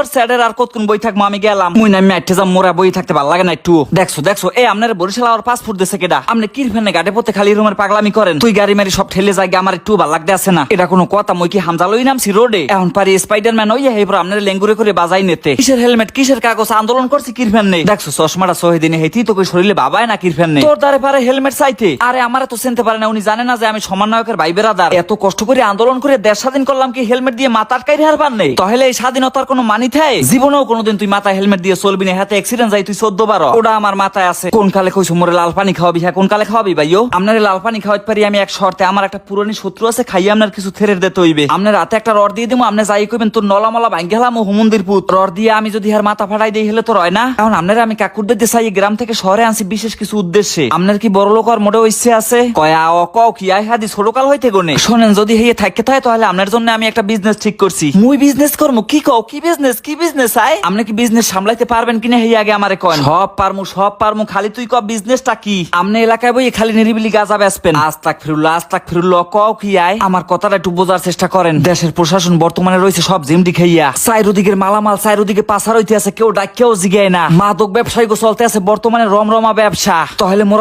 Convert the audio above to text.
ধর স্যারের আর কতক্ষণ বই থাকবো, আমি গেলাম। মুই নামি আইটে যাম, মোরা বই থাকতে ভালো লাগে না একটু। দেখছো এই আপনার বরিশাল আর পাসপোর্ট দিছে কেডা? আপনি কি ফেনে গাড়ি পথে খালি রুমের পাগলামি করেন? তুই গাড়ি মারি সব ঠেলে যায়, আমার একটু ভালো লাগতে আছে না। এটা কোনো কথা? মই কি হামজা লই নামছি রোডে? এখন পারি স্পাইডারম্যান হইয়া হেবর আপনার লেঙ্গুরে করে বাজাই নিতে। কিসের হেলমেট, কিসের কাগজ, আন্দোলন করছি কিরফেন নেই। দেখছো চশমাটা সহিদিনে হেতি তো কই শরীরে বাবায় না কিরফেন নেই। তোর দ্বারে পারে হেলমেট চাইতে? আরে আমারে তো চিনতে পারে না, উনি জানে না যে আমি সমন্বয়কের ভাই বেরাদার। এত কষ্ট করে আন্দোলন করে দেশ স্বাধীন করলাম, কি হেলমেট দিয়ে মাথা আটকাই হারবার নেই? তাহলে এই স্বাধীনতার কোনো মানি থাকে? জীবনেও কোনোদিন তুই মাথায় হেলমেট দিয়ে চলবি না। হাতে অ্যাক্সিডেন্ট যাই তুই 14 বার, ওটা আমার মাথায় আছে। কোন কালে কইছো মোরে লাল পানি খাওয়াবি? হ্যাঁ কোন কালে খাওয়াবি ভাইও? আপনারে লাল পানি খাওয়াইতে পারি আমি এক শর্তে। আমার একটা পুরনো শত্রু আছে, খাইয়ে আপনার কিছু থেরের দিতে হইবে। আপনার রাতে একটা রড দিয়ে দিবো, আপনি যাই কইবেন তোর নলামলা ভাঙ্গে গেলাম ও হুমন্দির পুত। রড দিয়ে আমি যদি আর মাথা ফাটাই দিই হলে তো রয় না। এখন আপনারা আমি কাকুরদের দিয়ে চাই গ্রাম থেকে শহরে আনছি বিশেষ কিছু উদ্দেশ্যে। আপনার কি বড় লোক আর মোটেও ইচ্ছে আছে? কয়া ও কও কি আই হাদি ছোটকাল হইতে গনে। শোনেন, যদি হেয়ে থাকতে হয় তাহলে আপনার জন্য আমি একটা বিজনেস ঠিক করছি। মুই বিজনেস করবো? কি কও? কি বিজনেস আই? আপনি কি বিজনেস সামলাইতে পারবেন কিনা হেয়ে আগে আমারে কন। সব পারমু, খালি তুই ক বিজনেসটা কি? আপনি এলাকায় বই খালি নিরিবিলি গাঁজা বেচবেন। আস্তাক ফিরুল্লাহ কও কি আই? আমার কথাটা একটু বোঝার চেষ্টা করেন। দেশের প্রশাসন বর্তমানে রয়েছে সব জিমডি খাইয়া। চাইরুদিকের মালামাল চাইরুদিকে পাচার হইতে আছে, কেউ ডাক কেউ জিগায় না। মাদক ব্যবসায়ী চলতে আছে বর্তমানে রমরমা ব্যবসা। তাহলে মোরা